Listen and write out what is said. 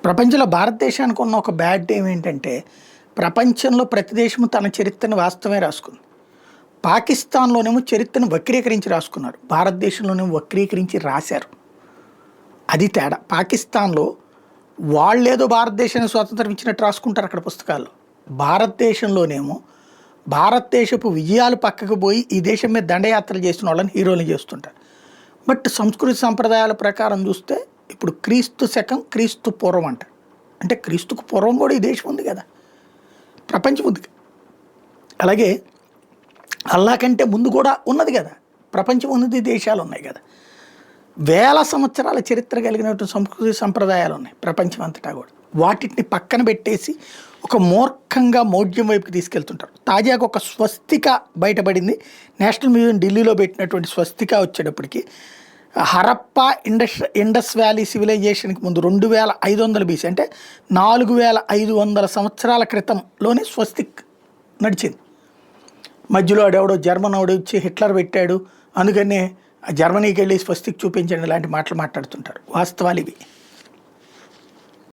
ప్రపంచంలో భారతదేశానికి ఉన్న ఒక బ్యాడ్ ఏమేంటంటే, ప్రపంచంలో ప్రతి దేశము తన చరిత్రను వాస్తవమే రాసుకుంది. పాకిస్తాన్‌లోనేమో చరిత్రను వక్రీకరించి రాసుకున్నారు. భారతదేశంలోనేమో వక్రీకరించి రాశారు. అది తేడా. పాకిస్తాన్‌లో వాళ్ళేదో భారతదేశానికి స్వాతంత్రం ఇచ్చినట్టు రాసుకుంటారు అక్కడ పుస్తకాల్లో. భారతదేశంలోనేమో భారతదేశపు విజయాలు పక్కకు పోయి ఈ దేశం మీద దండయాత్రలు చేసిన వాళ్ళని హీరోలు చేస్తుంటారు. బట్ సంస్కృతి సంప్రదాయాల ప్రకారం చూస్తే ఇప్పుడు క్రీస్తు శకం క్రీస్తు పూర్వం అంటారు. అంటే క్రీస్తుకు పూర్వం కూడా ఈ దేశం ఉంది కదా, ప్రపంచం ఉంది. అలాగే అల్లా కంటే ముందు కూడా ఉన్నది కదా, ప్రపంచం ఉన్నది, దేశాలు ఉన్నాయి కదా. వేల సంవత్సరాల చరిత్ర కలిగినటువంటి సంస్కృతి సంప్రదాయాలు ఉన్నాయి ప్రపంచం అంతటా కూడా. వాటిని పక్కన పెట్టేసి ఒక మూర్ఖంగా మౌఢ్యం వైపుకి తీసుకెళ్తుంటారు. తాజాగా ఒక స్వస్తిక బయటపడింది. నేషనల్ మ్యూజియం ఢిల్లీలో పెట్టినటువంటి స్వస్తిక వచ్చేటప్పటికి హరప్పా ఇండస్ వ్యాలీ సివిలైజేషన్కి ముందు 2500 BC అంటే 4500 సంవత్సరాల క్రితంలోనే స్వస్తిక్ నడిచింది. మధ్యలో ఆడెవడో జర్మన్ ఆవిడ వచ్చి హిట్లర్ పెట్టాడు, అందుకనే జర్మనీకి వెళ్ళి స్వస్తిక్ చూపించండి ఇలాంటి మాటలు మాట్లాడుతుంటారు. వాస్తవాలు ఇవి.